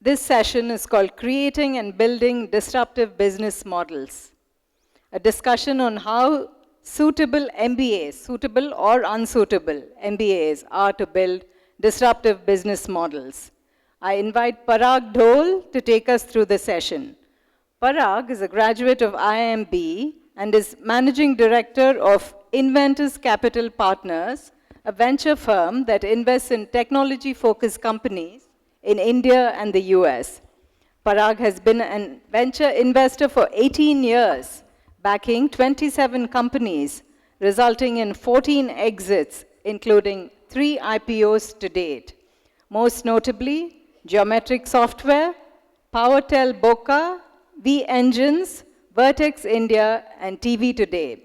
This session is called Creating and Building Disruptive Business Models, a discussion on how suitable MBAs, suitable or unsuitable MBAs, are to build disruptive business models. I invite Parag Dhol to take us through the session. Parag is a graduate of IIMB and is Managing Director of Inventors Capital Partners, a venture firm that invests in technology-focused companies in India and the US. Parag has been a venture investor for 18 years, backing 27 companies, resulting in 14 exits, including 3 IPOs to date. Most notably, Geometric Software, PowerTel Boca, V Engines, Vertex India, and TV Today.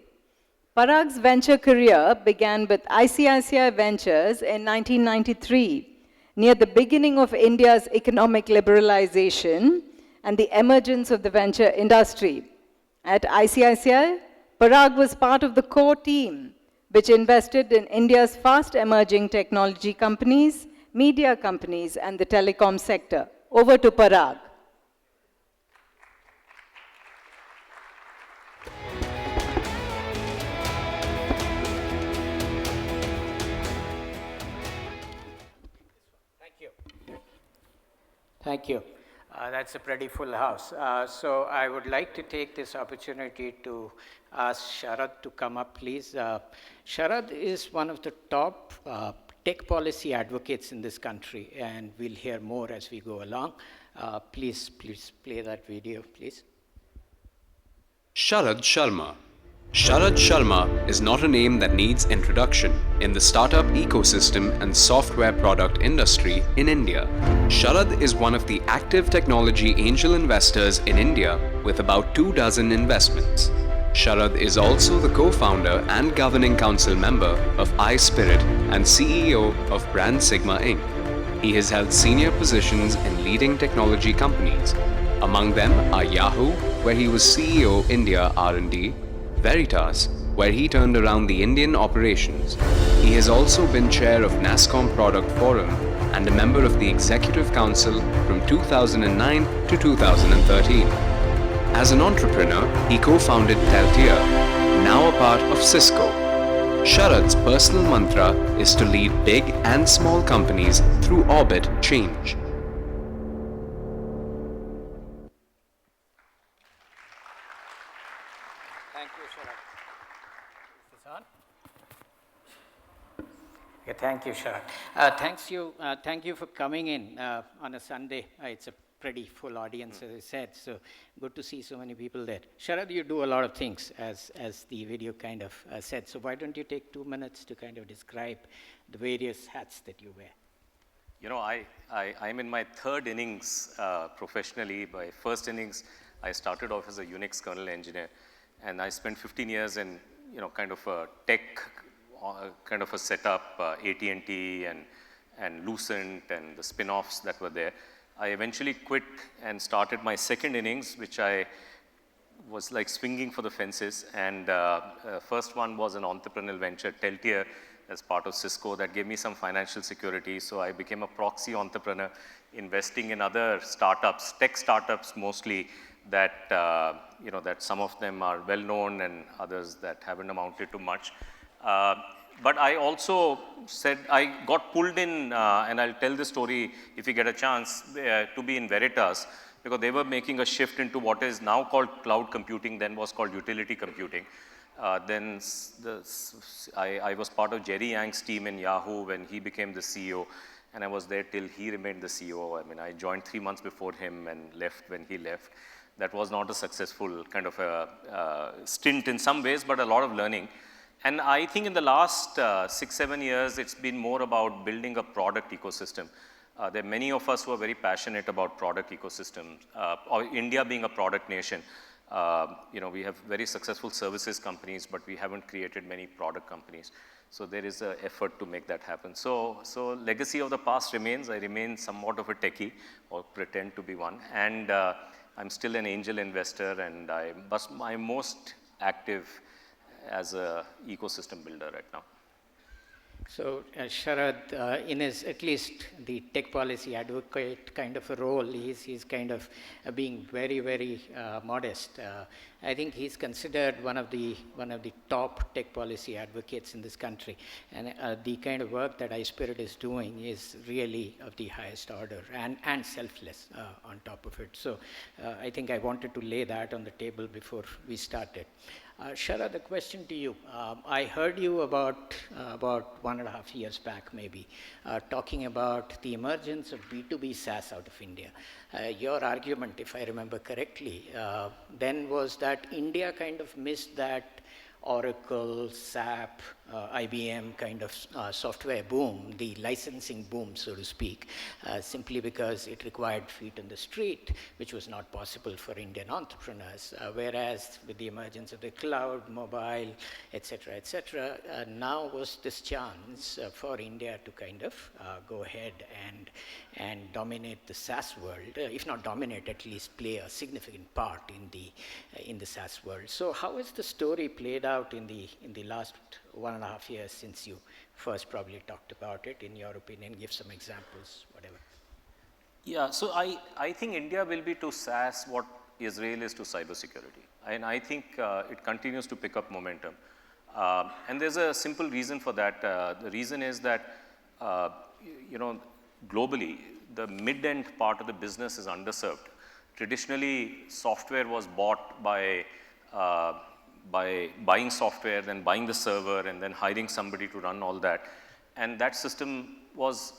Parag's venture career began with ICICI Ventures in 1993, near the beginning of India's economic liberalization and the emergence of the venture industry. At ICICI, Parag was part of the core team, which invested in India's fast-emerging technology companies, media companies, and the telecom sector. Over to Parag. Thank you. That's a pretty full house. So I would like to take this opportunity to ask Sharad to come up, please. Sharad is one of the top tech policy advocates in this country, and we'll hear more as we go along. Please play that video, please. Sharad Sharma. Sharad Sharma is not a name that needs introduction in the startup ecosystem and software product industry in India. Sharad is one of the active technology angel investors in India with about 24 investments. Sharad is also the co-founder and governing council member of iSpirit and CEO of Brand Sigma Inc. He has held senior positions in leading technology companies. Among them are Yahoo, where he was CEO India R&D, Veritas, where he turned around the Indian operations. He has also been chair of NASSCOM Product Forum and a member of the Executive Council from 2009 to 2013. As an entrepreneur, he co-founded Teltier, now a part of Cisco. Sharad's personal mantra is to lead big and small companies through orbit change. Okay, thank you, Sharad. Thank you for coming in on a Sunday. It's a pretty full audience, as I said, so good to see so many people there. Sharad, you do a lot of things, as the video kind of said, so why don't you take 2 minutes to kind of describe the various hats that you wear? You know, I'm in my third innings professionally. My first innings, I started off as a Unix kernel engineer, and I spent 15 years in, kind of a tech kind of a setup, AT&T and Lucent and the spin-offs that were there. I eventually quit and started my second innings, which I was like swinging for the fences. And first one was an entrepreneurial venture, Teltier, as part of Cisco, that gave me some financial security. So I became a proxy entrepreneur, investing in other startups, tech startups mostly, that, that some of them are well known and others that haven't amounted to much. But I also said, I got pulled in, and I'll tell the story if you get a chance, to be in Veritas, because they were making a shift into what is now called cloud computing, then was called utility computing. Then I was part of Jerry Yang's team in Yahoo when he became the CEO, and I was there till he remained the CEO. I mean, I joined 3 months before him and left when he left. That was not a successful kind of a stint in some ways, but a lot of learning. And I think in the last 6-7 years, it's been more about building a product ecosystem. There are many of us who are very passionate about product ecosystems, or India being a product nation. We have very successful services companies, but we haven't created many product companies. So there is an effort to make that happen. So legacy of the past remains. I remain somewhat of a techie, or pretend to be one. And I'm still an angel investor, and I'm most active as an ecosystem builder right now. So, Sharad, in his at least the tech policy advocate kind of a role, he's kind of being very, very modest. I think he's considered one of the top tech policy advocates in this country, and the kind of work that iSpirit is doing is really of the highest order and selfless on top of it. So, I think I wanted to lay that on the table before we started. Sharad, the question to you. I heard you about 1.5 years back, maybe, talking about the emergence of B2B SaaS out of India. Your argument, if I remember correctly, then was that India kind of missed that Oracle, SAP, IBM kind of software boom, the licensing boom, so to speak, simply because it required feet on the street, which was not possible for Indian entrepreneurs. Whereas with the emergence of the cloud, mobile, et cetera, now was this chance for India to kind of go ahead and dominate the SaaS world, if not dominate, at least play a significant part in the SaaS world. So how has the story played out in the last 1.5 years since you first probably talked about it? In your opinion, give some examples, whatever. Yeah, so I think India will be to SaaS what Israel is to cybersecurity. And I think it continues to pick up momentum. And there's a simple reason for that. The reason is that, globally, the mid-end part of the business is underserved. Traditionally, software was bought by buying software, then buying the server, and then hiring somebody to run all that. And that system was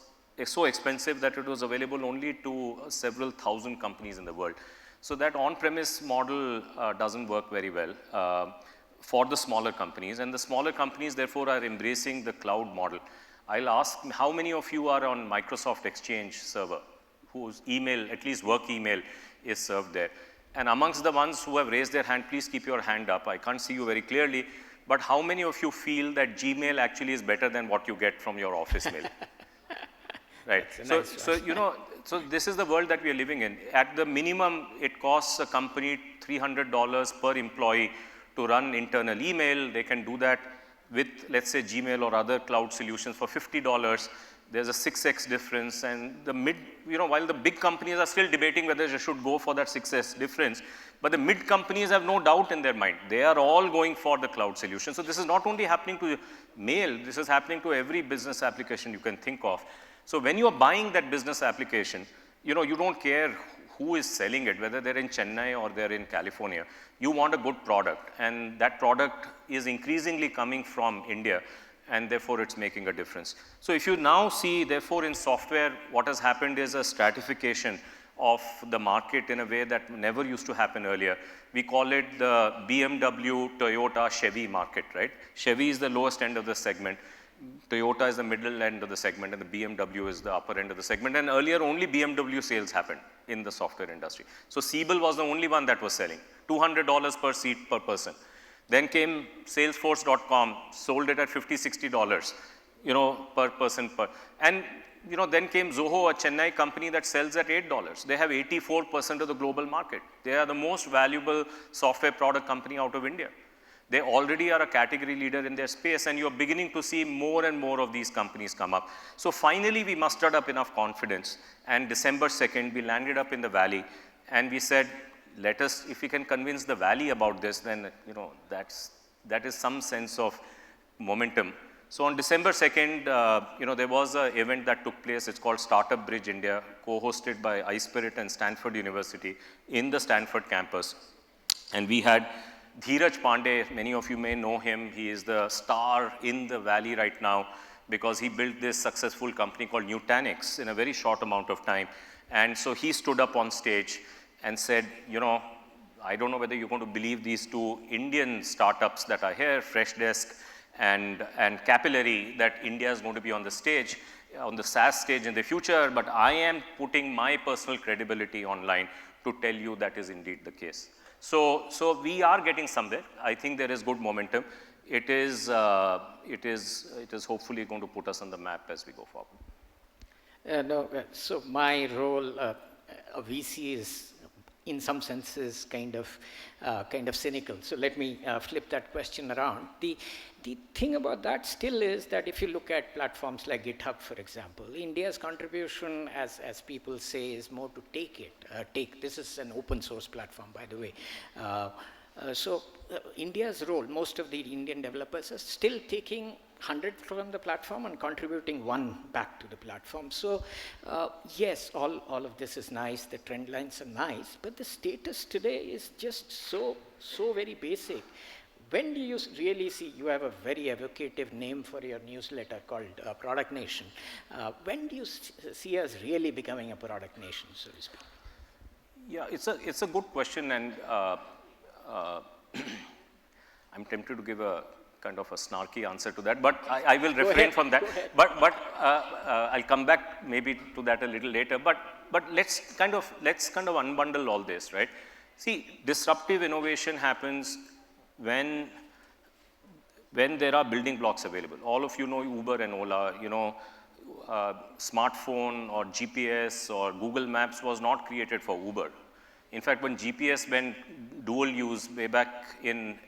so expensive that it was available only to several thousand companies in the world. So that on-premise model doesn't work very well for the smaller companies. And the smaller companies, therefore, are embracing the cloud model. I'll ask, how many of you are on Microsoft Exchange server, whose email, at least work email, is served there? And amongst the ones who have raised their hand, please keep your hand up. I can't see you very clearly, but how many of you feel that Gmail actually is better than what you get from your office mail? Right. So this is the world that we are living in. At the minimum, it costs a company $300 per employee to run internal email. They can do that with, let's say, Gmail or other cloud solutions for $50. There's a 6x difference, and while the big companies are still debating whether they should go for that 6x difference, but the mid companies have no doubt in their mind. They are all going for the cloud solution. So this is not only happening to mail, this is happening to every business application you can think of. So when you are buying that business application, you don't care who is selling it, whether they're in Chennai or they're in California. You want a good product, and that product is increasingly coming from India, and therefore it's making a difference. So if you now see, therefore, in software, what has happened is a stratification of the market in a way that never used to happen earlier. We call it the BMW, Toyota, Chevy market, right? Chevy is the lowest end of the segment. Toyota is the middle end of the segment, and the BMW is the upper end of the segment. And earlier, only BMW sales happened in the software industry. So Siebel was the only one that was selling, $200 per seat per person. Then came Salesforce.com, sold it at $50, $60, per person And, then came Zoho, a Chennai company that sells at $8. They have 84% of the global market. They are the most valuable software product company out of India. They already are a category leader in their space, and you're beginning to see more and more of these companies come up. So finally, we mustered up enough confidence, and December 2nd, we landed up in the Valley, and we said, let us, if we can convince the Valley about this, then, that is some sense of momentum. So on December 2nd, there was an event that took place. It's called Startup Bridge India, co-hosted by iSpirit and Stanford University in the Stanford campus. And we had Dheeraj Pandey, many of you may know him. He is the star in the Valley right now because he built this successful company called Nutanix in a very short amount of time. And so he stood up on stage and said, I don't know whether you're going to believe these two Indian startups that are here, Freshdesk and Capillary, that India is going to be on the stage, on the SaaS stage in the future, but I am putting my personal credibility online to tell you that is indeed the case. So we are getting somewhere. I think there is good momentum. It is hopefully going to put us on the map as we go forward. So my role, a VC is in some senses kind of cynical. So let me flip that question around. The thing about that still is that if you look at platforms like GitHub, for example, India's contribution, as people say, is more to this is an open source platform, by the way. India's role, most of the Indian developers are still taking 100 from the platform and contributing 1 back to the platform. So yes, all of this is nice, the trend lines are nice, but the status today is just so very basic. When do you really see, you have a very evocative name for your newsletter called Product Nation. When do you see us really becoming a product nation, so to speak? Yeah, it's a good question, and I'm tempted to give a kind of a snarky answer to that, but I will refrain from that. But I'll come back maybe to that a little later. But let's kind of unbundle all this, right? See, disruptive innovation happens when there are building blocks available. All of you know Uber and Ola. You know, smartphone or GPS or Google Maps was not created for Uber. In fact, when GPS went dual use way back in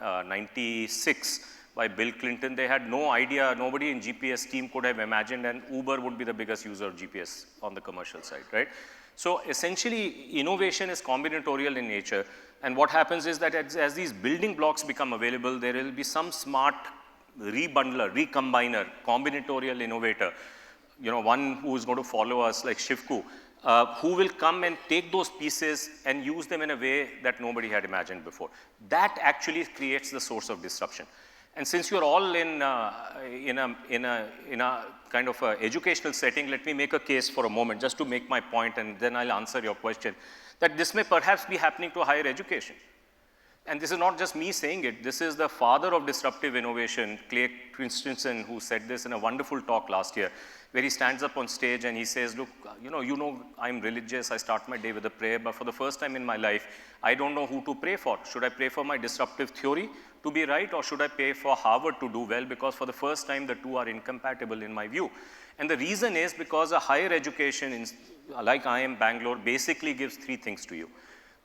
96 by Bill Clinton, they had no idea, nobody in GPS team could have imagined, and Uber would be the biggest user of GPS on the commercial side, right? So essentially, innovation is combinatorial in nature, and what happens is that as these building blocks become available, there will be some smart rebundler, recombiner, combinatorial innovator, you know, one who is going to follow us like Shivku, who will come and take those pieces and use them in a way that nobody had imagined before. That actually creates the source of disruption. And since you're all in a kind of a educational setting, let me make a case for a moment just to make my point, and then I'll answer your question, that this may perhaps be happening to higher education. And this is not just me saying it, this is the father of disruptive innovation, Clay Christensen, who said this in a wonderful talk last year, where he stands up on stage and he says, look, you know, I'm religious, I start my day with a prayer, but for the first time in my life, I don't know who to pray for. Should I pray for my disruptive theory to be right, or should I pray for Harvard to do well? Because for the first time, the two are incompatible in my view. And the reason is because a higher education, like IIM Bangalore, basically gives 3 things to you.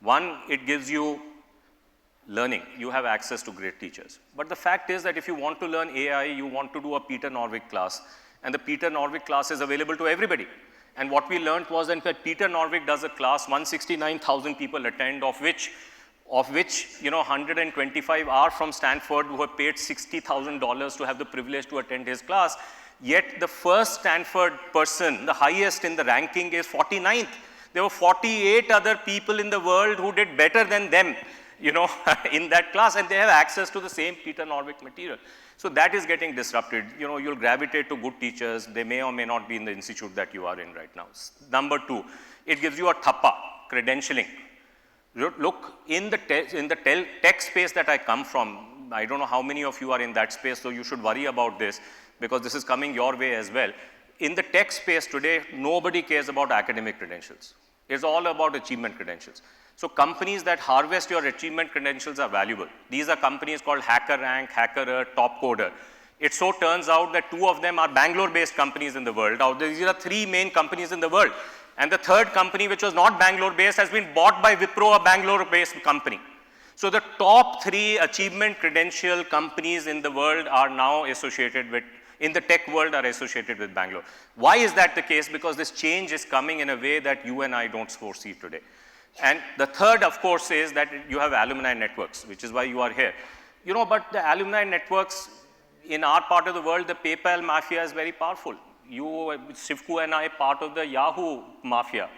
One, it gives you learning. You have access to great teachers. But the fact is that if you want to learn AI, you want to do a Peter Norvig class. And the Peter Norvig class is available to everybody. And what we learned was that Peter Norvig does a class, 169,000 people attend, of which 125 are from Stanford, who have paid $60,000 to have the privilege to attend his class. Yet the first Stanford person, the highest in the ranking, is 49th. There were 48 other people in the world who did better than them, you know, in that class, and they have access to the same Peter Norvig material. So that is getting disrupted. You know, you'll gravitate to good teachers. They may or may not be in the institute that you are in right now. Number 2, it gives you a thappa, credentialing. Look, in the tech space that I come from, I don't know how many of you are in that space, so you should worry about this, because this is coming your way as well. In the tech space today, nobody cares about academic credentials. It's all about achievement credentials. So companies that harvest your achievement credentials are valuable. These are companies called HackerRank, HackerR, Topcoder. It so turns out that 2 of them are Bangalore-based companies in the world. Now, these are 3 main companies in the world. And the third company, which was not Bangalore-based, has been bought by Wipro, a Bangalore-based company. So the top 3 achievement credential companies in the world are now associated with, in the tech world, are associated with Bangalore. Why is that the case? Because this change is coming in a way that you and I don't foresee today. And the third, of course, is that you have alumni networks, which is why you are here. You know, but the alumni networks, in our part of the world, the PayPal mafia is very powerful. You, Shivku and I, part of the Yahoo mafia.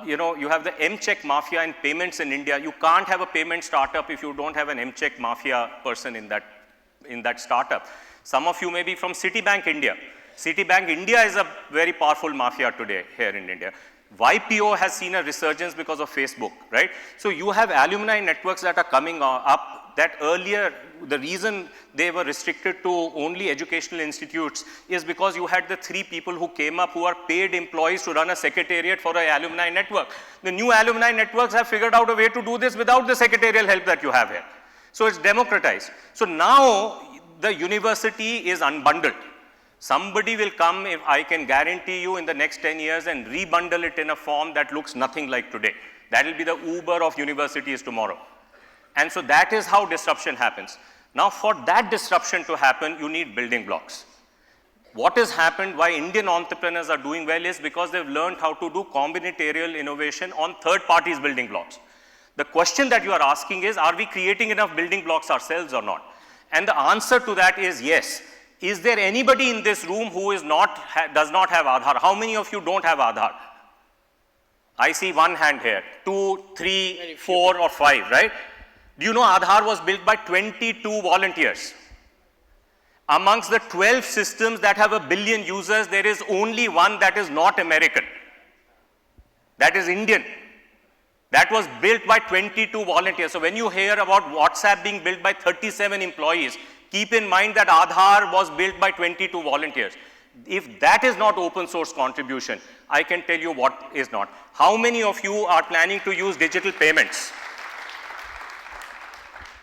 You know, you have the M-Check mafia and payments in India. You can't have a payment startup if you don't have an M-Check mafia person in that startup. Some of you may be from Citibank India. Citibank India is a very powerful mafia today here in India. YPO has seen a resurgence because of Facebook, right? So you have alumni networks that are coming up that earlier, the reason they were restricted to only educational institutes is because you had the 3 people who came up who are paid employees to run a secretariat for an alumni network. The new alumni networks have figured out a way to do this without the secretarial help that you have here. So it's democratized. So now the university is unbundled. Somebody will come, if I can guarantee you, in the next 10 years and rebundle it in a form that looks nothing like today. That will be the Uber of universities tomorrow. And so that is how disruption happens. Now, for that disruption to happen, you need building blocks. What has happened, why Indian entrepreneurs are doing well, is because they've learned how to do combinatorial innovation on third parties' building blocks. The question that you are asking is, are we creating enough building blocks ourselves or not? And the answer to that is yes. Is there anybody in this room who does not have Aadhaar? How many of you don't have Aadhaar? I see one hand here, 2, 3, 4, or 5, right? Do you know Aadhaar was built by 22 volunteers? Amongst the 12 systems that have 1 billion users, there is only one that is not American. That is Indian. That was built by 22 volunteers. So when you hear about WhatsApp being built by 37 employees, keep in mind that Aadhaar was built by 22 volunteers. If that is not open source contribution, I can tell you what is not. How many of you are planning to use digital payments?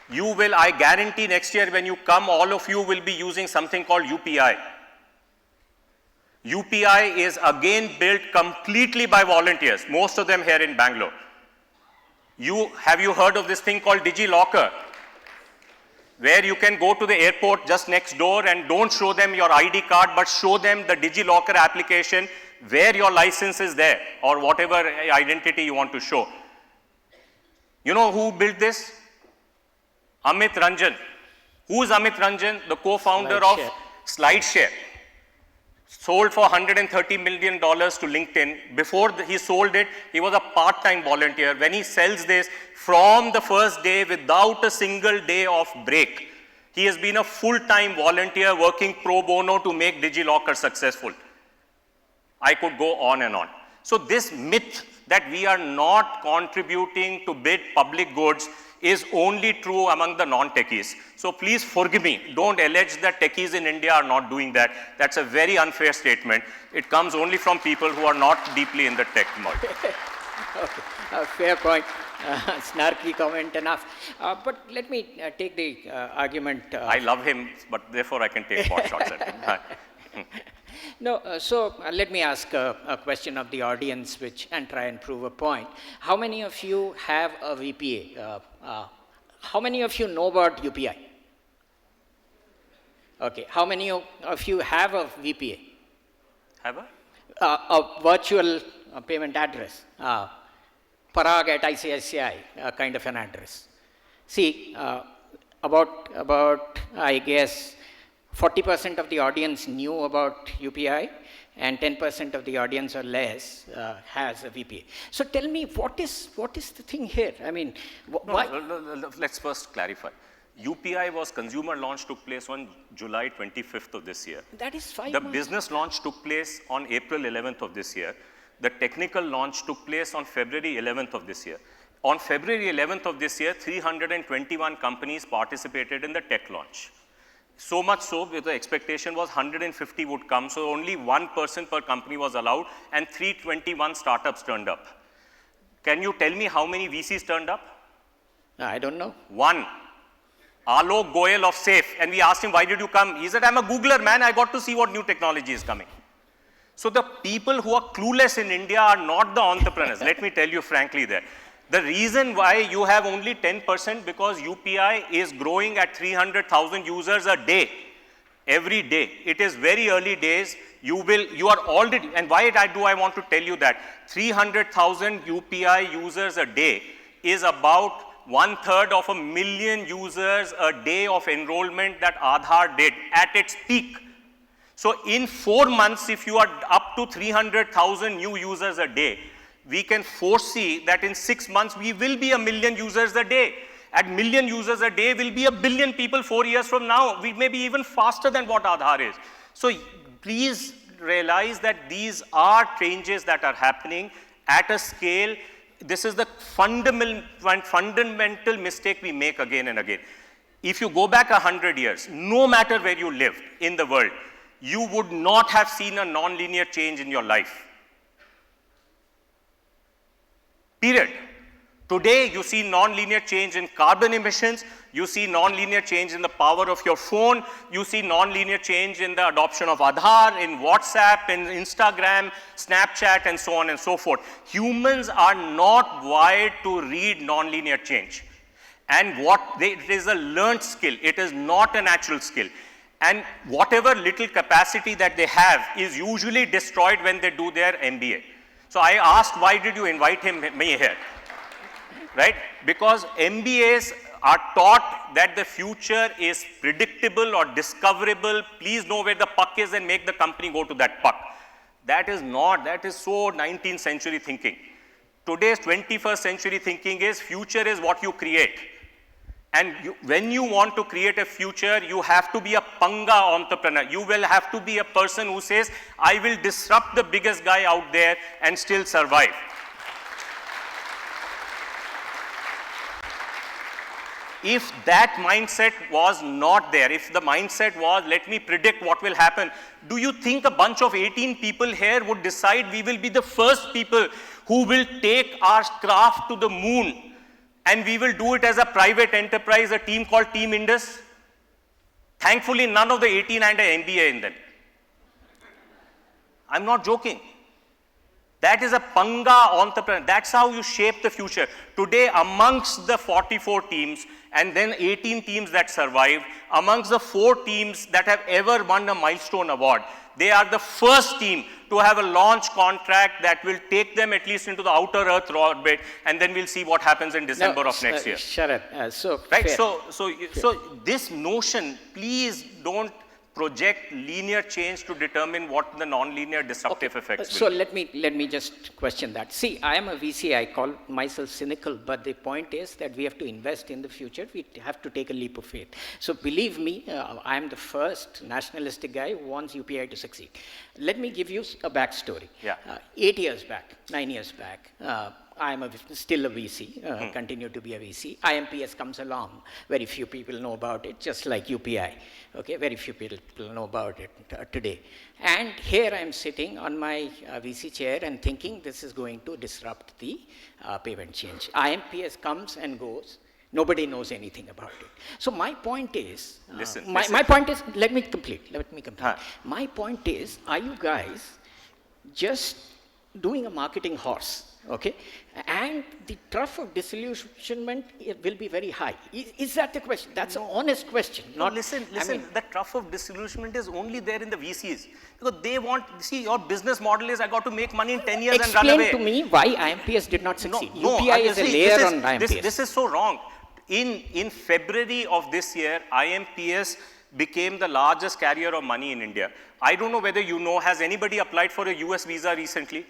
You will, I guarantee next year when you come, all of you will be using something called UPI. UPI is again built completely by volunteers, most of them here in Bangalore. Have you heard of this thing called DigiLocker? Where you can go to the airport just next door and don't show them your ID card, but show them the DigiLocker application where your license is there or whatever identity you want to show. You know who built this? Amit Ranjan. Who is Amit Ranjan? The co-founder of SlideShare. Sold for $130 million to LinkedIn. Before he sold it, he was a part-time volunteer. When he sells this, from the first day, without a single day of break, he has been a full-time volunteer working pro bono to make DigiLocker successful. I could go on and on. So this myth that we are not contributing to build public goods is only true among the non-techies. So please forgive me. Don't allege that techies in India are not doing that. That's a very unfair statement. It comes only from people who are not deeply in the tech market. Okay, fair point. Snarky comment enough. But let me take the argument. I love him, but therefore I can take pot shots at him. No, so let me ask a question of the audience and try and prove a point. How many of you have a VPA? How many of you know about UPI? Okay, how many of you have a VPA? Have A virtual payment address. Parag at ICICI, kind of an address. See, about I guess, 40% of the audience knew about UPI, and 10% of the audience or less has a VPA. So tell me, what is the thing here? I mean, why? No, let's first clarify. UPI was consumer launch took place on July 25th of this year. That is 5 The months. business launch took place on April 11th of this year. The technical launch took place on February 11th of this year. On February 11th of this year, 321 companies participated in the tech launch. So much so, the expectation was 150 would come, so only one person per company was allowed, and 321 startups turned up. Can you tell me how many VCs turned up? I don't know. One. Alok Goyal of SAFE, and we asked him, why did you come? He said, I'm a Googler, man, I got to see what new technology is coming. So the people who are clueless in India are not the entrepreneurs, let me tell you frankly there. The reason why you have only 10% because UPI is growing at 300,000 users a day, every day. It is very early days. You are already, and why do I want to tell you that? 300,000 UPI users a day is about 1/3 of 1 million users a day of enrollment that Aadhaar did at its peak. So in 4 months, if you are up to 300,000 new users a day, we can foresee that in 6 months, we will be 1 million users a day. At 1 million users a day, will be 1 billion people 4 years from now. We may be even faster than what Aadhaar is. So please realize that these are changes that are happening at a scale. This is the fundamental mistake we make again and again. If you go back 100 years, no matter where you lived in the world, you would not have seen a non-linear change in your life. Period. Today, you see non-linear change in carbon emissions, you see non-linear change in the power of your phone, you see non-linear change in the adoption of Aadhaar, in WhatsApp, in Instagram, Snapchat, and so on and so forth. Humans are not wired to read non-linear change. And it is a learned skill, it is not a natural skill. And whatever little capacity that they have is usually destroyed when they do their MBA. So I asked, why did you invite me here? Right? Because MBAs are taught that the future is predictable or discoverable. Please know where the puck is and make the company go to that puck. That is not, that is so 19th century thinking. Today's 21st century thinking is future is what you create. And when you want to create a future, you have to be a panga entrepreneur. You will have to be a person who says, I will disrupt the biggest guy out there and still survive. If that mindset was not there, if the mindset was, let me predict what will happen, do you think a bunch of 18 people here would decide we will be the first people who will take our craft to the moon and we will do it as a private enterprise, a team called Team Indus? Thankfully, none of the 18 had an MBA in them. I'm not joking. That is a panga entrepreneur. That's how you shape the future. Today, amongst the 44 teams and then 18 teams that survived, amongst the 4 teams that have ever won a milestone award, they are the first team to have a launch contract that will take them at least into the outer Earth orbit, and then we'll see what happens in December of next year. Sharad, right? So this notion, please don't project linear change to determine what the non-linear disruptive effects will So let me just question that. See, I am a VC, I call myself cynical, but the point is that we have to invest in the future. We have to take a leap of faith. So believe me, I am the first nationalistic guy who wants UPI to succeed. Let me give you a backstory. Yeah. 8 years back, 9 years back, I am still a VC, continue to be a VC. IMPS comes along. Very few people know about it, just like UPI. Okay, very few people know about it today. And here I am sitting on my VC chair and thinking this is going to disrupt the payment change. IMPS comes and goes. Nobody knows anything about it. So my point is, my point is, let me complete. My point is, are you guys just doing a marketing horse? Okay, and the trough of disillusionment will be very high. Is that the question? That's an honest question. Listen, the trough of disillusionment is only there in the VCs. Because they want, see, your business model is, I got to make money in 10 years and run away. Explain to me why IMPS did not succeed. UPI is a layer on IMPS. This is so wrong. In February of this year, IMPS became the largest carrier of money in India. I don't know whether you know, has anybody applied for a US visa recently?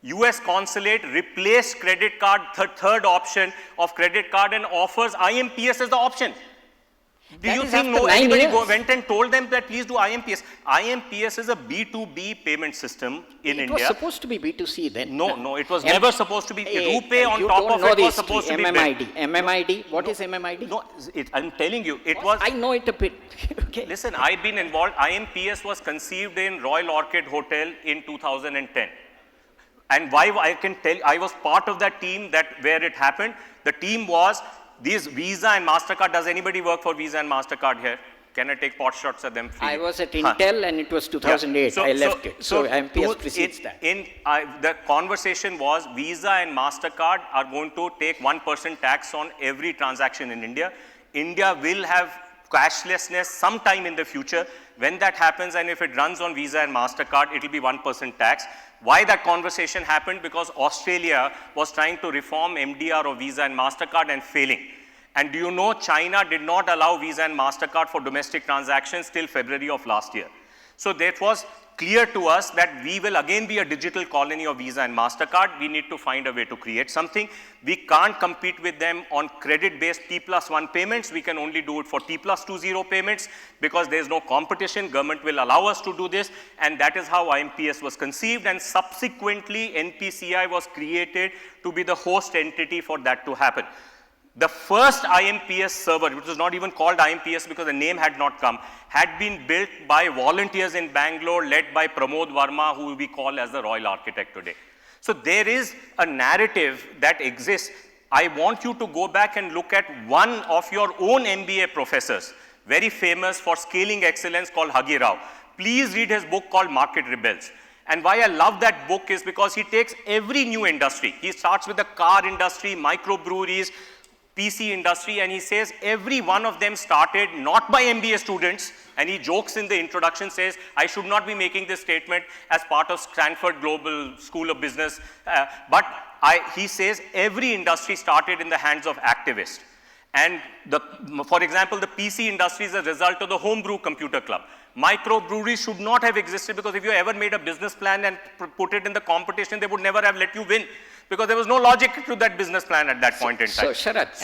US consulate replaced credit card, third option of credit card, and offers IMPS as the option. Do you think anybody went and told them that please do IMPS? IMPS is a B2B payment system in India. It was supposed to be B2C then. No, it was never supposed to be. RuPay on top of it was supposed to be MMID. What is MMID? No, I'm telling you, it was. I know it a bit. Okay. Listen, I've been involved. IMPS was conceived in Royal Orchid Hotel in 2010. And why I can tell, I was part of that team where it happened. The team was these Visa and MasterCard. Does anybody work for Visa and MasterCard here? Can I take pot shots at them? I was at Intel and it was 2008. I left it. So IMPS precedes that. The conversation was Visa and MasterCard are going to take 1% tax on every transaction in India. India will have cashlessness sometime in the future. When that happens, and if it runs on Visa and MasterCard, it will be 1% tax. Why that conversation happened? Because Australia was trying to reform MDR of Visa and MasterCard and failing. And do you know China did not allow Visa and MasterCard for domestic transactions till February of last year. So that was clear to us that we will again be a digital colony of Visa and MasterCard. We need to find a way to create something. We can't compete with them on credit-based T+1 payments. We can only do it for T+20 payments because there's no competition. Government will allow us to do this, and that is how IMPS was conceived, and subsequently NPCI was created to be the host entity for that to happen. The first IMPS server, which was not even called IMPS because the name had not come, had been built by volunteers in Bangalore led by Pramod Verma, who we call as the Royal Architect today. So there is a narrative that exists. I want you to go back and look at one of your own MBA professors, very famous for scaling excellence, called Hagi Rao. Please read his book called Market Rebels. And why I love that book is because he takes every new industry. He starts with the car industry, microbreweries, PC industry, and he says every one of them started not by MBA students, and he jokes in the introduction, says, I should not be making this statement as part of Stanford Global School of Business, but he says every industry started in the hands of activists. And for example, the PC industry is a result of the homebrew computer club. Microbreweries should not have existed, because if you ever made a business plan and put it in the competition, they would never have let you win, because there was no logic to that business plan at that point in time. So Sharad,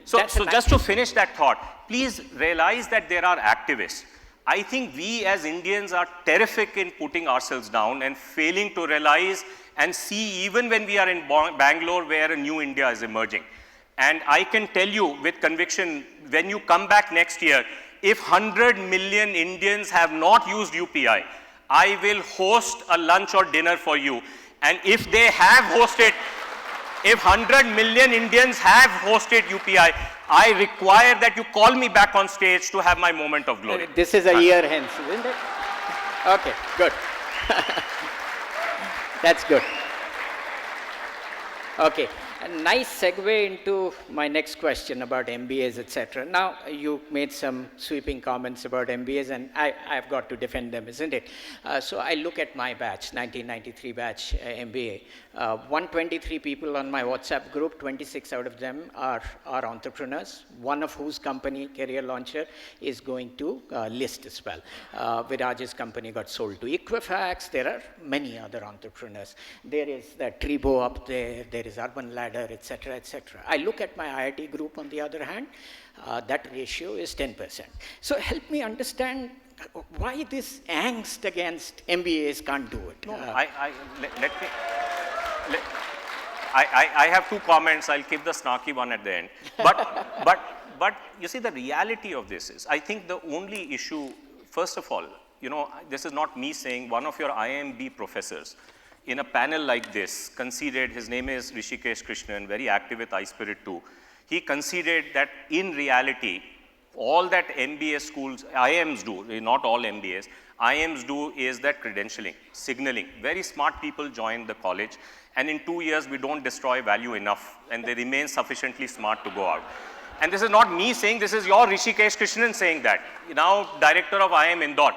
So just to finish that thought, please realize that there are activists. I think we as Indians are terrific in putting ourselves down and failing to realize and see, even when we are in Bangalore, where a new India is emerging. And I can tell you with conviction, when you come back next year, if 100 million Indians have not used UPI, I will host a lunch or dinner for you. And if they have hosted, if 100 million Indians have hosted UPI, I require that you call me back on stage to have my moment of glory. this is a year hence, isn't it? Okay, good. That's good. Okay, a nice segue into my next question about MBAs, etc. Now, you made some sweeping comments about MBAs, and I've got to defend them, isn't it? So I look at my batch, 1993 batch MBA. 123 people on my WhatsApp group, 26 out of them are entrepreneurs, one of whose company, Career Launcher, is going to list as well. Viraj's company got sold to Equifax. There are many other entrepreneurs. There is that Tribo up there. There is Urban Ladder, etc., etc. I look at my IIT group, on the other hand, that ratio is 10%. So help me understand why this angst against MBAs can't do it. No, I have two comments. I'll keep the snarky one at the end. But you see, the reality of this is, I think the only issue, first of all, this is not me saying, one of your IMB professors in a panel like this conceded, his name is Rishikesh Krishnan, very active with iSpirit too. He conceded that in reality, all that MBA schools, IIMs do, not all MBAs, IIMs do is that credentialing, signaling. Very smart people join the college, and in 2 years, we don't destroy value enough, and they remain sufficiently smart to go out. And this is not me saying, this is your Rishikesh Krishnan saying that, now director of IIM Indore.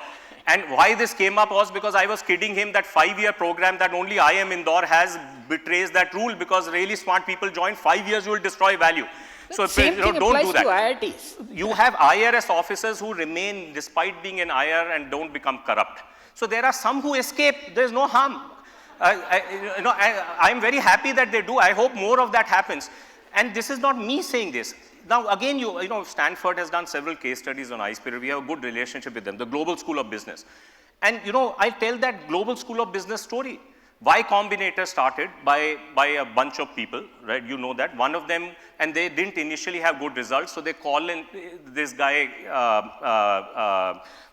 And why this came up was because I was kidding him that 5-year program that only IIM Indore has betrays that rule, because really smart people join, 5 years you will destroy value. So Same thing don't applies do that. to IITs. You have IRS officers who remain despite being an IR and don't become corrupt. So there are some who escape, there's no harm. I'm very happy that they do. I hope more of that happens. And this is not me saying this. Now, again, Stanford has done several case studies on iSpirit. We have a good relationship with them, the Global School of Business. And, I tell that Global School of Business story. Y Combinator started by a bunch of people, right? You know that. One of them, and they didn't initially have good results, so they call in this guy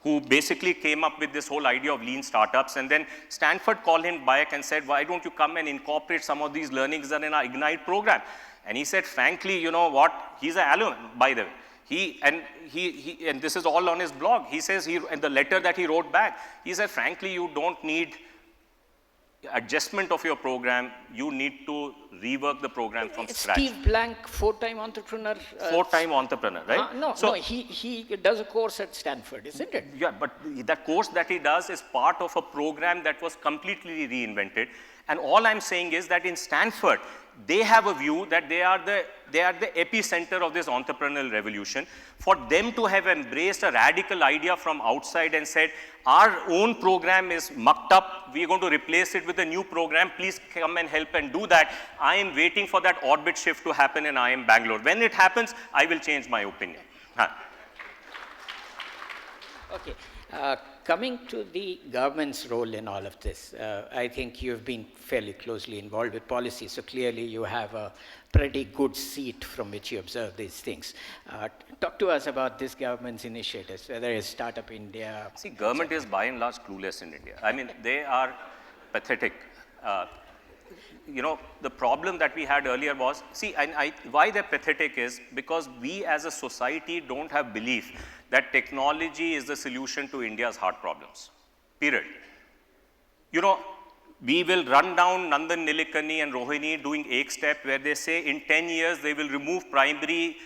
who basically came up with this whole idea of lean startups. And then Stanford called him back and said, why don't you come and incorporate some of these learnings in our Ignite program? And he said, frankly, you know what? He's an alum, by the way. And this is all on his blog. He says, in the letter that he wrote back, he said, frankly, you don't need adjustment of your program. You need to rework the program from scratch. Steve Blank, 4-time entrepreneur. 4-time entrepreneur, right? No, he does a course at Stanford, isn't it? Yeah, but that course that he does is part of a program that was completely reinvented. And all I'm saying is that in Stanford, they have a view that they are the epicenter of this entrepreneurial revolution. For them to have embraced a radical idea from outside and said, our own program is mucked up, we're going to replace it with a new program, please come and help and do that. I am waiting for that orbit shift to happen in IIM Bangalore. When it happens, I will change my opinion. Okay. Coming to the government's role in all of this, I think you've been fairly closely involved with policy, so clearly you have a pretty good seat from which you observe these things. Talk to us about this government's initiatives, whether it's Startup India. See, government is by and large clueless in India. I mean, they are pathetic. the problem that we had earlier was, see, why they're pathetic is because we as a society don't have belief that technology is the solution to India's hard problems, period. We will run down Nandan Nilekani and Rohini doing Ek Step, where they say in 10 years they will remove primary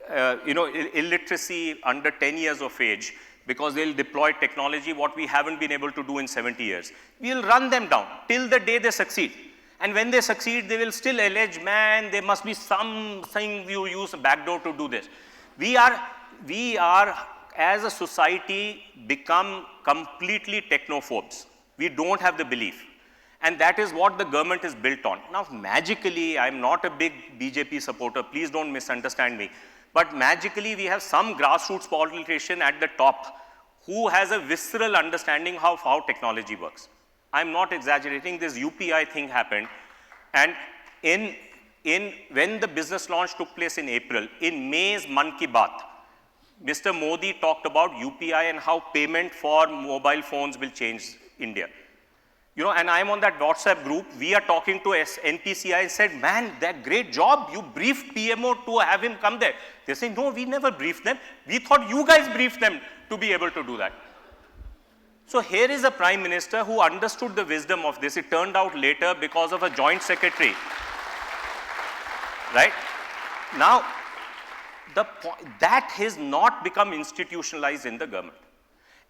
illiteracy under 10 years of age because they'll deploy technology, what we haven't been able to do in 70 years. We'll run them down till the day they succeed. And when they succeed, they will still allege, man, there must be something you use a backdoor to do this. We are, as a society, become completely technophobes. We don't have the belief. And that is what the government is built on. Now, magically, I'm not a big BJP supporter, please don't misunderstand me. But magically, we have some grassroots politician at the top who has a visceral understanding of how technology works. I'm not exaggerating, this UPI thing happened. And when the business launch took place in April, in May's Mann Ki Baat, Mr. Modi talked about UPI and how payment for mobile phones will change India. And I'm on that WhatsApp group, we are talking to NPCI and said, man, that great job, you briefed PMO to have him come there. They say, no, we never briefed them. We thought you guys briefed them to be able to do that. So here is a prime minister who understood the wisdom of this. It turned out later because of a joint secretary, right? Now, that has not become institutionalized in the government.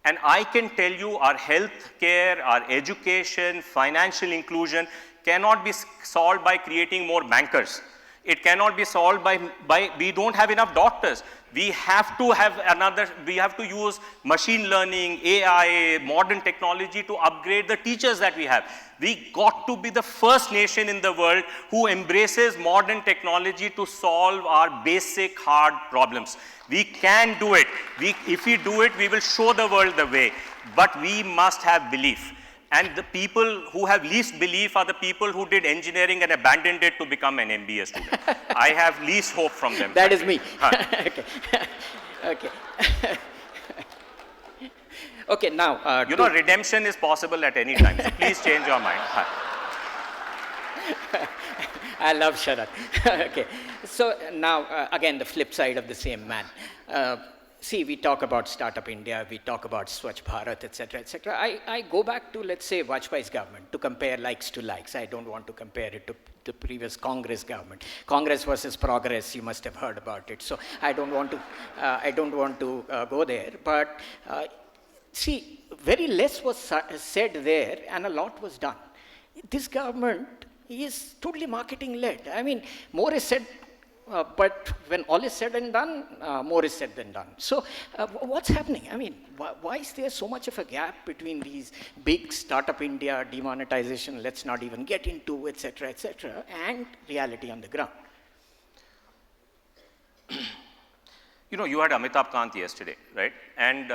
And I can tell you our health care, our education, financial inclusion cannot be solved by creating more bankers. It cannot be solved by we don't have enough doctors. We have to use machine learning, AI, modern technology to upgrade the teachers that we have. We got to be the first nation in the world who embraces modern technology to solve our basic hard problems. We can do it. If we do it, we will show the world the way. But we must have belief. And the people who have least belief are the people who did engineering and abandoned it to become an MBA student. I have least hope from them. That is me. Okay. Okay. Okay, now. Redemption is possible at any time. So please change your mind. I love Sharad. Okay. So now, again, the flip side of the same man. See, we talk about Startup India, we talk about Swachh Bharat, etc., etc. I go back to, let's say, Vajpayee's government to compare likes to likes. I don't want to compare it to the previous Congress government. Congress versus progress, you must have heard about it. So I don't want to go there. But see, very less was said there, and a lot was done. This government is totally marketing-led. I mean, more is said. But when all is said and done, more is said than done. So what's happening? I mean, why is there so much of a gap between these big Startup India, demonetization, let's not even get into, etc., and reality on the ground? You had Amitabh Kant yesterday, right? And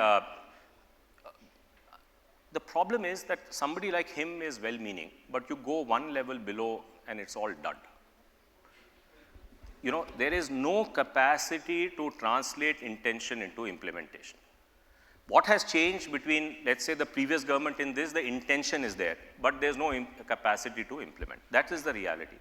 the problem is that somebody like him is well-meaning, but you go one level below and it's all dud. There is no capacity to translate intention into implementation. What has changed between, let's say, the previous government in this, the intention is there, but there's no capacity to implement. That is the reality.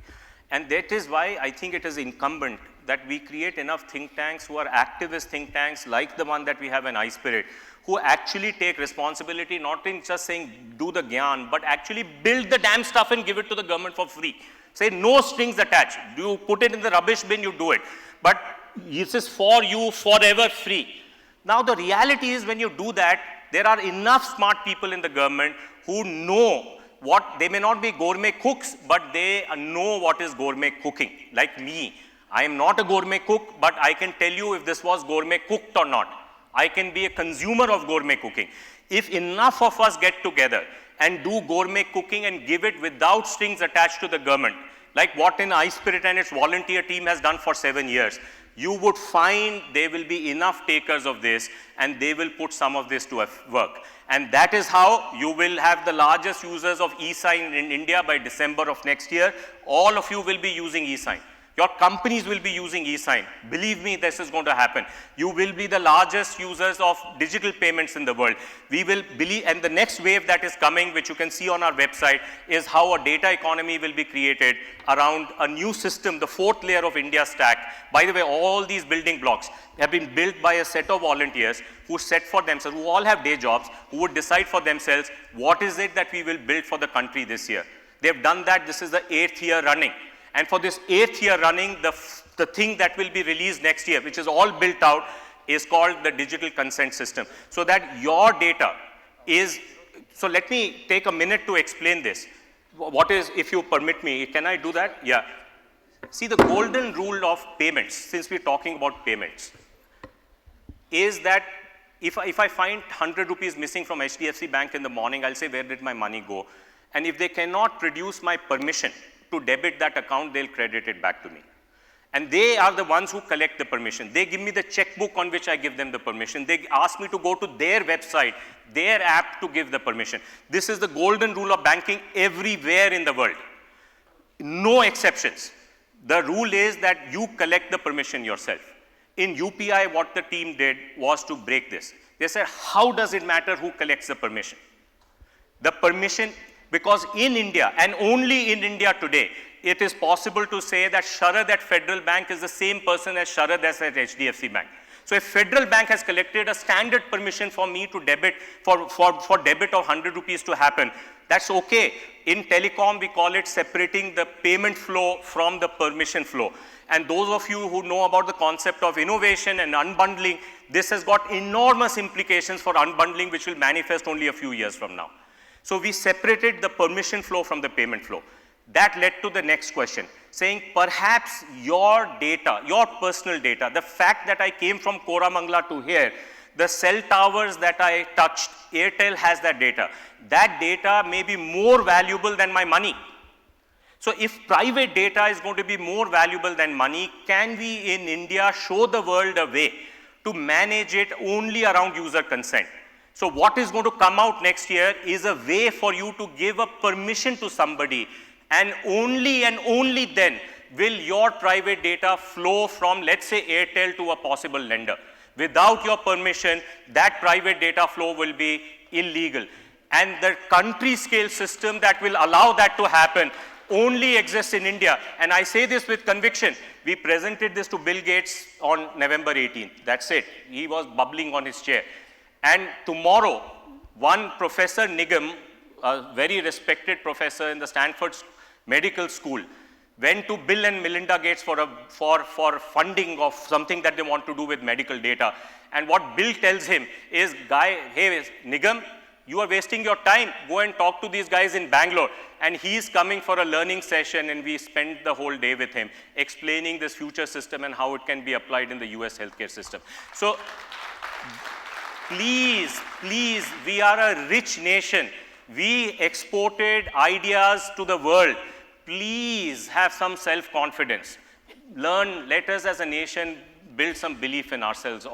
And that is why I think it is incumbent that we create enough think tanks who are activist think tanks like the one that we have in iSpirit, who actually take responsibility, not in just saying do the gyan, but actually build the damn stuff and give it to the government for free. Say no strings attached. You put it in the rubbish bin, you do it. But this is for you, forever free. Now the reality is when you do that, there are enough smart people in the government who know what, they may not be gourmet cooks, but they know what is gourmet cooking. Like me, I am not a gourmet cook, but I can tell you if this was gourmet cooked or not. I can be a consumer of gourmet cooking. If enough of us get together and do gourmet cooking and give it without strings attached to the government, like what in iSpirit and its volunteer team has done for 7 years, you would find there will be enough takers of this and they will put some of this to work. And that is how you will have the largest users of e-sign in India by December of next year. All of you will be using e-sign. Your companies will be using e-sign. Believe me, this is going to happen. You will be the largest users of digital payments in the world. We will believe, and the next wave that is coming, which you can see on our website, is how a data economy will be created around a new system, the fourth layer of India stack. By the way, all these building blocks have been built by a set of volunteers who set for themselves, who all have day jobs, who would decide for themselves, what is it that we will build for the country this year? They've done that. This is the 8th year running. And for this 8th year running, the thing that will be released next year, which is all built out, is called the digital consent system. So that your data is, so let me take a minute to explain this. What is, if you permit me, can I do that? Yeah. See, the golden rule of payments, since we're talking about payments, is that if I find 100 rupees missing from HDFC Bank in the morning, I'll say, where did my money go? And if they cannot produce my permission to debit that account, they'll credit it back to me. And they are the ones who collect the permission. They give me the checkbook on which I give them the permission. They ask me to go to their website, their app to give the permission. This is the golden rule of banking everywhere in the world. No exceptions. The rule is that you collect the permission yourself. In UPI, what the team did was to break this. They said, how does it matter who collects the permission? The permission, because in India, and only in India today, it is possible to say that Sharad at Federal Bank is the same person as Sharad as at HDFC Bank. So if Federal Bank has collected a standard permission for me to debit, for debit of 100 rupees to happen, that's okay. In telecom, we call it separating the payment flow from the permission flow. And those of you who know about the concept of innovation and unbundling, this has got enormous implications for unbundling, which will manifest only a few years from now. So we separated the permission flow from the payment flow. That led to the next question, saying perhaps your data, your personal data, the fact that I came from Koramangala to here, the cell towers that I touched, Airtel has that data. That data may be more valuable than my money. So if private data is going to be more valuable than money, can we in India show the world a way to manage it only around user consent? So what is going to come out next year is a way for you to give a permission to somebody, and only then will your private data flow from, let's say, Airtel to a possible lender. Without your permission, that private data flow will be illegal. And the country scale system that will allow that to happen only exists in India. And I say this with conviction. We presented this to Bill Gates on November 18th. That's it. He was bubbling on his chair. And tomorrow, one Professor Nigam, a very respected professor in the Stanford Medical School, went to Bill and Melinda Gates for funding of something that they want to do with medical data. And what Bill tells him is, hey, Nigam, you are wasting your time. Go and talk to these guys in Bangalore. And he's coming for a learning session, and we spent the whole day with him explaining this future system and how it can be applied in the US healthcare system. So please, please, we are a rich nation. We exported ideas to the world. Please have some self-confidence. Learn, let us as a nation build some belief in ourselves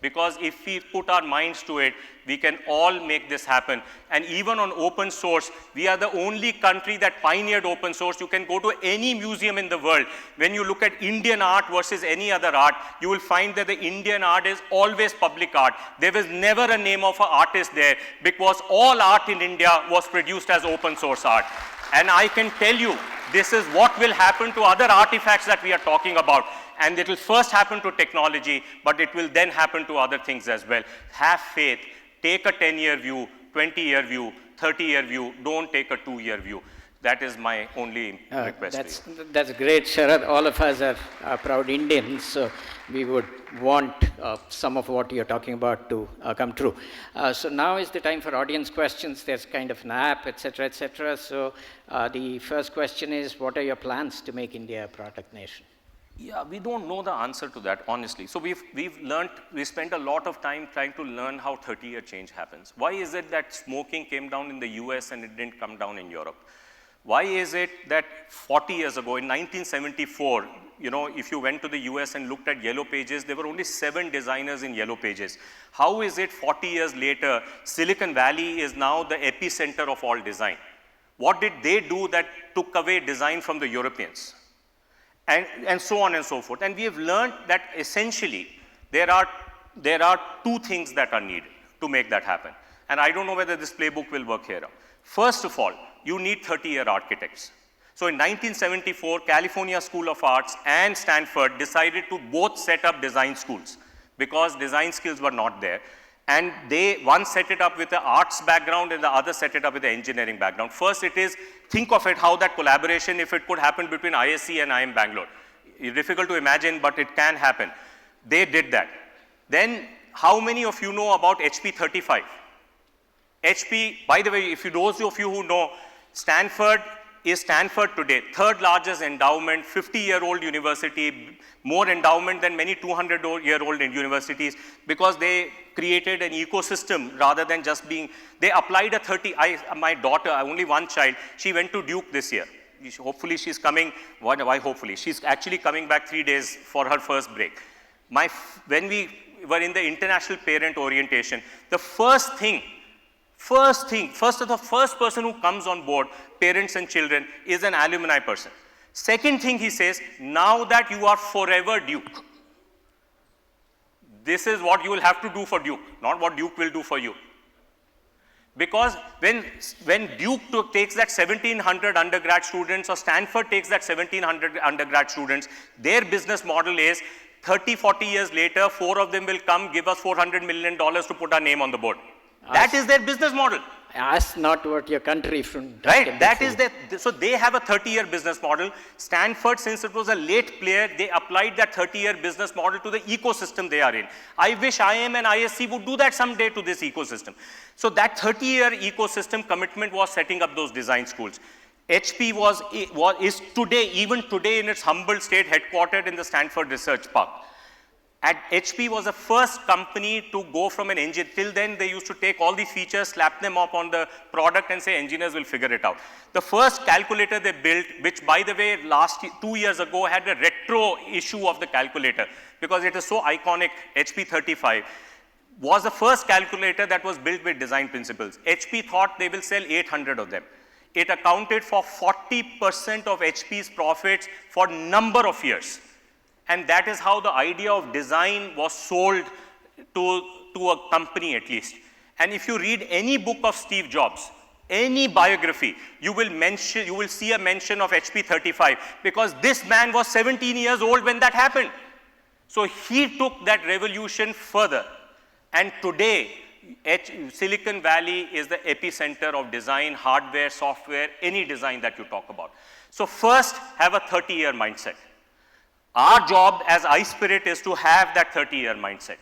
because if we put our minds to it, we can all make this happen. And even on open source, we are the only country that pioneered open source. You can go to any museum in the world. When you look at Indian art versus any other art, you will find that the Indian art is always public art. There was never a name of an artist there because all art in India was produced as open source art. And I can tell you, this is what will happen to other artifacts that we are talking about. And it will first happen to technology, but it will then happen to other things as well. Have faith. Take a 10-year view, 20-year view, 30-year view. Don't take a 2-year view. That is my only request. That's great, Sharad. All of us are proud Indians, so we would want some of what you're talking about to come true. So now is the time for audience questions. There's kind of an app, et cetera, et cetera. So the first question is, what are your plans to make India a product nation? Yeah, we don't know the answer to that, honestly. So we spent a lot of time trying to learn how 30-year change happens. Why is it that smoking came down in the US and it didn't come down in Europe? Why is it that 40 years ago, in 1974, you know, if you went to the US and looked at Yellow Pages, there were only 7 designers in Yellow Pages. How is it 40 years later, Silicon Valley is now the epicenter of all design? What did they do that took away design from the Europeans? and so on and so forth. And we have learned that essentially there are two things that are needed to make that happen. And I don't know whether this playbook will work here. First of all, you need 30-year architects. So in 1974, California School of Arts and Stanford decided to both set up design schools because design skills were not there. And one set it up with the arts background and the other set it up with the engineering background. First it is, think of it, how that collaboration, if it could happen between ISC and IIM Bangalore. It's difficult to imagine, but it can happen. They did that. Then, how many of you know about HP 35? HP, by the way, if those of you who know, Stanford is Stanford today, third largest endowment, 50-year-old university, more endowment than many 200-year-old universities, because they created an ecosystem rather than just being, they applied a my daughter, only one child, she went to Duke this year. Hopefully she's coming, why hopefully? She's actually coming back 3 days for her first break. When we were in the international parent orientation, the first person who comes on board, parents and children, is an alumni person. Second thing he says, now that you are forever Duke, this is what you will have to do for Duke, not what Duke will do for you. Because when Duke takes that 1,700 undergrad students or Stanford takes that 1,700 undergrad students, their business model is 30, 40 years later, 4 of them will come, give us $400 million to put our name on the board. That is their business model. Ask not what your country from. Right, that is so they have a 30-year business model. Stanford, since it was a late player, they applied that 30-year business model to the ecosystem they are in. I wish IIM and ISC would do that someday to this ecosystem. So that 30-year ecosystem commitment was setting up those design schools. HP is today, even today in its humble state, headquartered in the Stanford Research Park. HP was the first company to go from an engine. Till then, they used to take all these features, slap them up on the product and say engineers will figure it out. The first calculator they built, which by the way, 2 years ago had a retro issue of the calculator because it is so iconic, HP 35, was the first calculator that was built with design principles. HP thought they will sell 800 of them. It accounted for 40% of HP's profits for number of years. And that is how the idea of design was sold to a company at least. And if you read any book of Steve Jobs, any biography, you will see a mention of HP 35 because this man was 17 years old when that happened. So he took that revolution further. And today, Silicon Valley is the epicenter of design, hardware, software, any design that you talk about. So first, have a 30-year mindset. Our job as iSpirit is to have that 30-year mindset.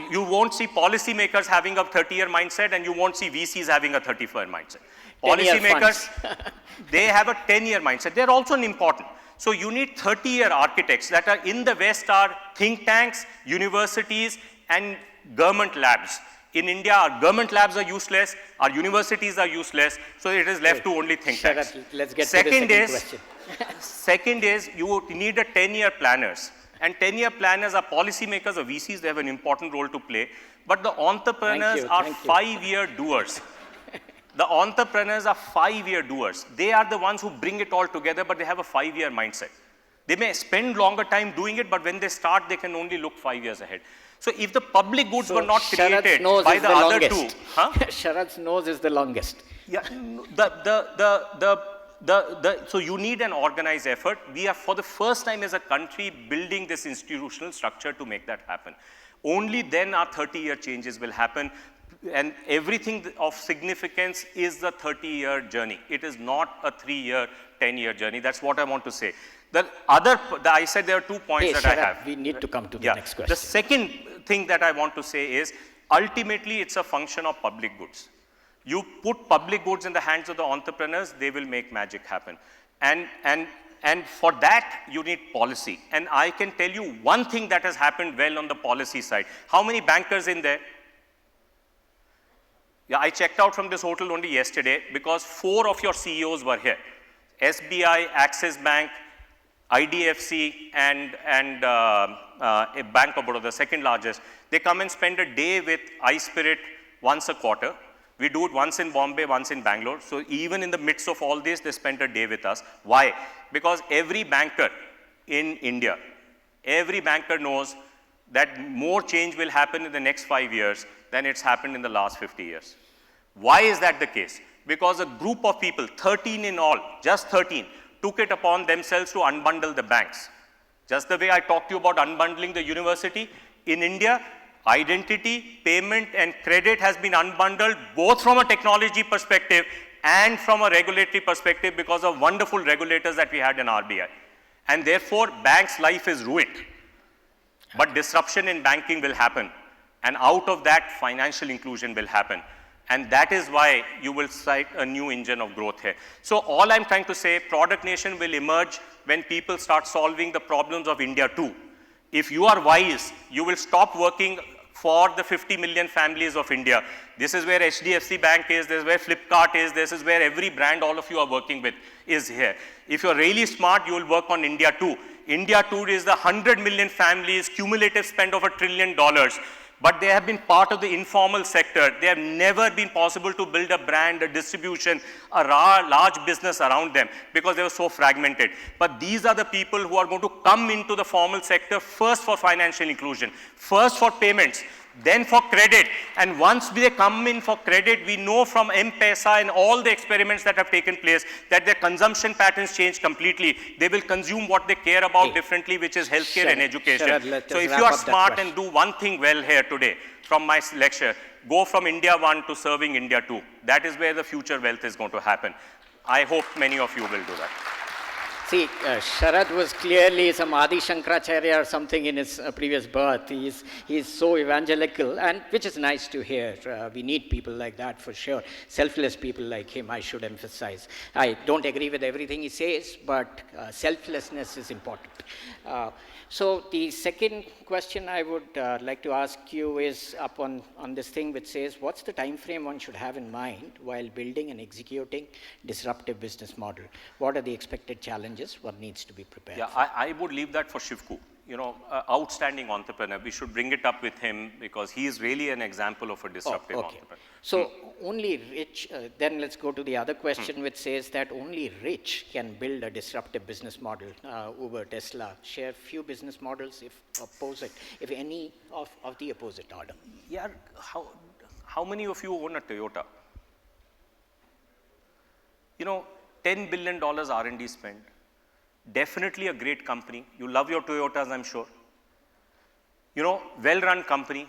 You won't see policymakers having a 30-year mindset and you won't see VCs having a 30-year mindset. Policymakers, they have a 10-year mindset. They're also important. So you need 30-year architects that are in the West are think tanks, universities, and government labs. In India, our government labs are useless, our universities are useless, so it is left to only think tanks. Let's get to the second question. Second is you need a 10-year planners. And 10-year planners are policymakers or VCs, they have an important role to play. But the entrepreneurs are 5-year doers. The entrepreneurs are 5-year doers. They are the ones who bring it all together, but they have a 5-year mindset. They may spend longer time doing it, but when they start, they can only look 5 years ahead. So if the public goods were not created by the other two, Sharad's nose is the longest. Yeah, so you need an organized effort. We are for the first time as a country building this institutional structure to make that happen. Only then our 30-year changes will happen. And everything of significance is the 30-year journey. It is not a 3-year, 10-year journey. That's what I want to say. I said there are 2 points that I have. We need to come to the next question. The second thing that I want to say is, ultimately, it's a function of public goods. You put public goods in the hands of the entrepreneurs, they will make magic happen. And for that, you need policy. And I can tell you one thing that has happened well on the policy side. How many bankers in there? Yeah, I checked out from this hotel only yesterday because 4 of your CEOs were here. SBI, Axis Bank, IDFC, and Bank of Baroda, the second largest. They come and spend a day with iSpirit once a quarter. We do it once in Bombay, once in Bangalore. So even in the midst of all this, they spent a day with us. Why? Because every banker in India, every banker knows that more change will happen in the next 5 years than it's happened in the last 50 years. Why is that the case? Because a group of people, 13 in all, just 13, took it upon themselves to unbundle the banks. Just the way I talked to you about unbundling the university, in India, identity, payment, and credit has been unbundled both from a technology perspective and from a regulatory perspective because of wonderful regulators that we had in RBI. And therefore, banks' life is ruined. But disruption in banking will happen. And out of that, financial inclusion will happen. And that is why you will cite a new engine of growth here. So all I'm trying to say, Product Nation will emerge when people start solving the problems of India too. If you are wise, you will stop working for the 50 million families of India. This is where HDFC Bank is, this is where Flipkart is, this is where every brand all of you are working with is here. If you're really smart, you will work on India too. India too is the 100 million families, cumulative spend of $1 trillion. But they have been part of the informal sector. They have never been possible to build a brand, a distribution, a large business around them because they were so fragmented. But these are the people who are going to come into the formal sector first for financial inclusion, first for payments, then for credit. And once they come in for credit, we know from M-Pesa and all the experiments that have taken place that their consumption patterns change completely. They will consume what they care about differently, which is healthcare and education. So if you are smart and do one thing well here today from my lecture, go from India 1 to serving India 2. That is where the future wealth is going to happen. I hope many of you will do that. See, Sharad was clearly some Adi Shankaracharya or something in his previous birth. He's so evangelical, and which is nice to hear. We need people like that for sure. Selfless people like him, I should emphasize. I don't agree with everything he says, but selflessness is important. So the second question I would like to ask you is up on this thing which says, what's the time frame one should have in mind while building and executing disruptive business model? What are the expected challenges one needs to be prepared for? I would leave that for Shivku. You know, outstanding entrepreneur. We should bring it up with him because he is really an example of a disruptive entrepreneur. So only rich, then let's go to the other question which says that only rich can build a disruptive business model. Uber, Tesla, share few business models if opposite, if any of the opposite order. Yeah, how many of you own a Toyota? You know, $10 billion R&D spend. Definitely a great company. You love your Toyotas, I'm sure. You know, well-run company.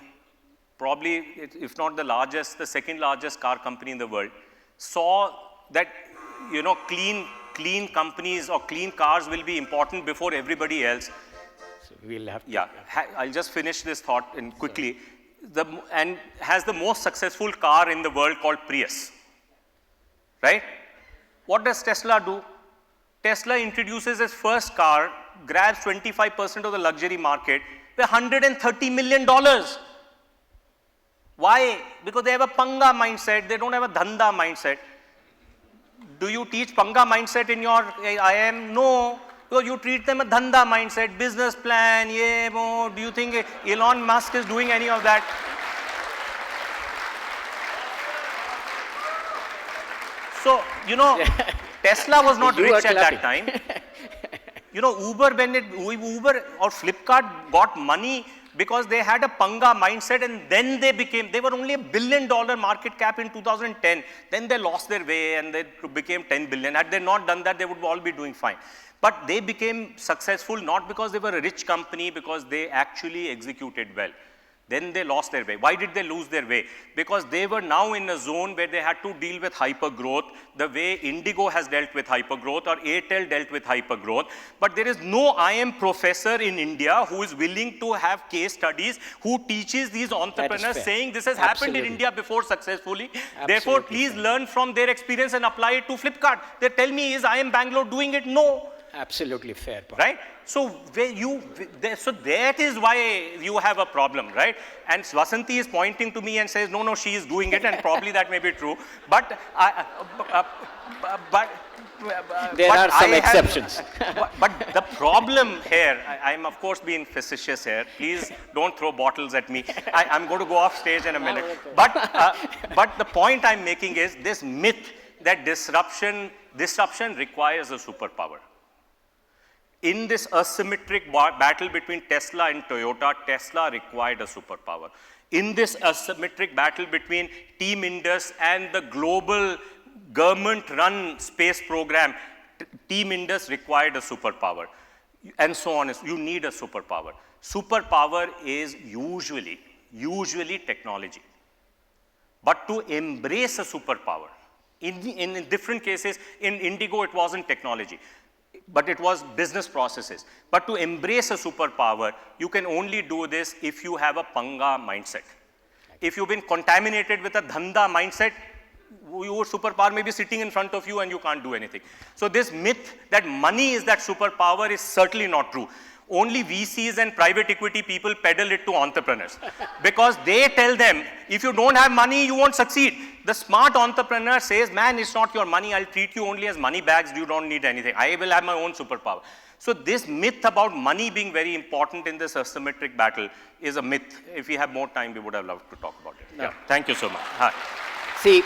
Probably, if not the largest, the second largest car company in the world. Saw that, you know, clean companies or clean cars will be important before everybody else. So we'll have to. Yeah, I'll just finish this thought in quickly. And has the most successful car in the world called Prius. Right? What does Tesla do? Tesla introduces its first car, grabs 25% of the luxury market with $130 million. Why? Because they have a panga mindset, they don't have a dhanda mindset. Do you teach panga mindset in your IIM? No. Because you treat them a dhanda mindset, business plan, do you think Elon Musk is doing any of that? So, you know, Tesla was not rich at that time. You know, Uber or Flipkart got money because they had a panga mindset, and then they were only $1 billion market cap in 2010. Then they lost their way and they became 10 billion. Had they not done that, they would all be doing fine. But they became successful not because they were a rich company, because they actually executed well. Then they lost their way. Why did they lose their way? Because they were now in a zone where they had to deal with hyper-growth, the way Indigo has dealt with hyper-growth or Airtel dealt with hyper-growth. But there is no IIM professor in India who is willing to have case studies, who teaches these entrepreneurs saying this has happened in India before successfully. Therefore, please learn from their experience and apply it to Flipkart. They tell me, is IIM Bangalore doing it? No. Absolutely fair point. Right? So, so that is why you have a problem, right? And Vasanti is pointing to me and says, no, she is doing it, and probably that may be true. But There but are some I have- exceptions. but the problem here, I'm of course being facetious here. Please don't throw bottles at me. I'm going to go off stage in a minute. But the point I'm making is this myth that disruption requires a superpower. In this asymmetric battle between Tesla and Toyota, Tesla required a superpower. In this asymmetric battle between Team Indus and the global government-run space program, Team Indus required a superpower. And so on. You need a superpower. Superpower is usually technology. But to embrace a superpower, in different cases, in Indigo it wasn't technology, but it was business processes. But to embrace a superpower, you can only do this if you have a Panga mindset. If you've been contaminated with a Dhanda mindset, your superpower may be sitting in front of you and you can't do anything. So this myth that money is that superpower is certainly not true. Only VCs and private equity people peddle it to entrepreneurs because they tell them, if you don't have money, you won't succeed. The smart entrepreneur says, man, it's not your money. I'll treat you only as money bags. You don't need anything. I will have my own superpower. So this myth about money being very important in this asymmetric battle is a myth. If we have more time, we would have loved to talk about it. Yeah. Thank you so much. Hi. See,